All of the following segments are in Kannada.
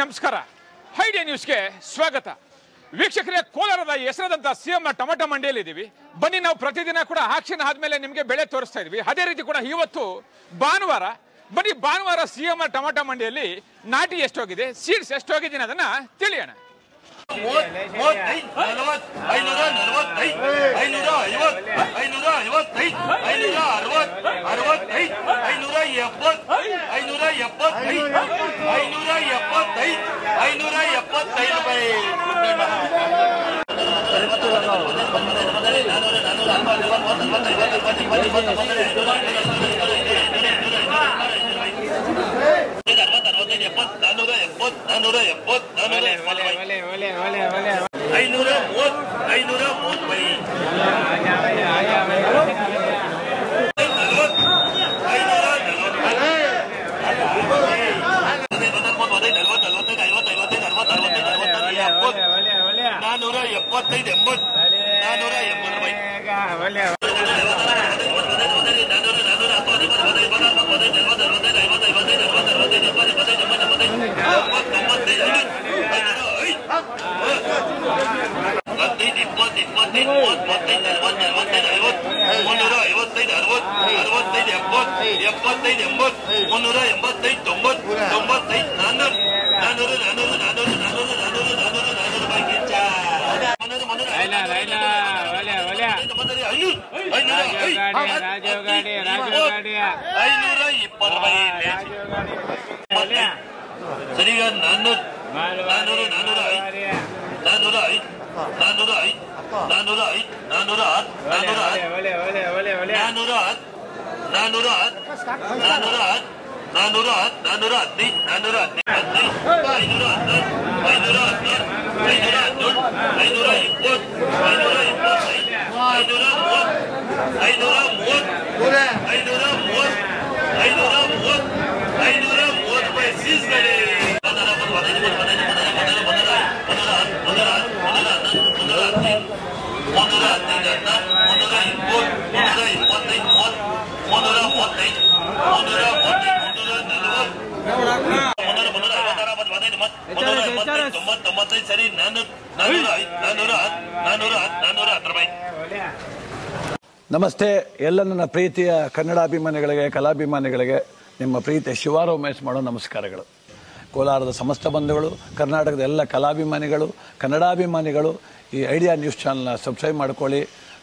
ನಮಸ್ಕಾರ. ಐಡಿಯಾ ನ್ಯೂಸ್ಗೆ ಸ್ವಾಗತ. ವೀಕ್ಷಕರೇ, ಕೋಲಾರದ ಹೆಸರಾದಂತಹ ಸಿಎಂ ಟೊಮೆಟೊ ಮಂಡಿಯಲ್ಲಿ ಇದ್ದೀವಿ. ಬನ್ನಿ, ನಾವು ಪ್ರತಿದಿನ ಕೂಡ ಆಕ್ಷನ್ ಆದ್ಮೇಲೆ ನಿಮಗೆ ಬೆಳೆ ತೋರಿಸ್ತಾ ಇದೀವಿ. ಅದೇ ರೀತಿ ಕೂಡ ಇವತ್ತು ಭಾನುವಾರ. ಬನ್ನಿ, ಭಾನುವಾರ ಸಿಎಂ ಟೊಮೆಟೊ ಮಂಡಿಯಲ್ಲಿ ನಾಟಿ ಎಷ್ಟೋಗಿದೆ, ಸೀಡ್ಸ್ ಎಷ್ಟೋಗಿದೆ ಅದನ್ನ ತಿಳಿಯೋಣ. ನಮಸ್ತೆ. ಎಲ್ಲ ನನ್ನ ಪ್ರೀತಿಯ ಕನ್ನಡಾಭಿಮಾನಿಗಳಿಗೆ, ಕಲಾಭಿಮಾನಿಗಳಿಗೆ ನಿಮ್ಮ ಪ್ರೀತಿಯ ಶಿವಾರ ಉಮೇಶ್ ಮಾಡೋ ನಮಸ್ಕಾರಗಳು. ಕೋಲಾರದ ಸಮಸ್ತ ಬಂಧುಗಳು, ಕರ್ನಾಟಕದ ಎಲ್ಲ ಕಲಾಭಿಮಾನಿಗಳು, ಕನ್ನಡಾಭಿಮಾನಿಗಳು ಈ ಐಡಿಯಾ ನ್ಯೂಸ್ ಚಾನಲ್ನ ಸಬ್ಸ್ಕ್ರೈಬ್ ಮಾಡ್ಕೊಳ್ಳಿ,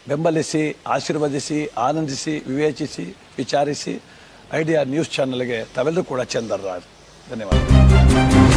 ಬೆಂಬಲಿಸಿ, ಆಶೀರ್ವದಿಸಿ, ಆನಂದಿಸಿ, ವಿವೇಚಿಸಿ, ವಿಚಾರಿಸಿ. ಐಡಿಯಾ ನ್ಯೂಸ್ ಚಾನಲ್ಗೆ ತಾವೆಲ್ಲರೂ ಕೂಡ ಚಂದರ. ಧನ್ಯವಾದ.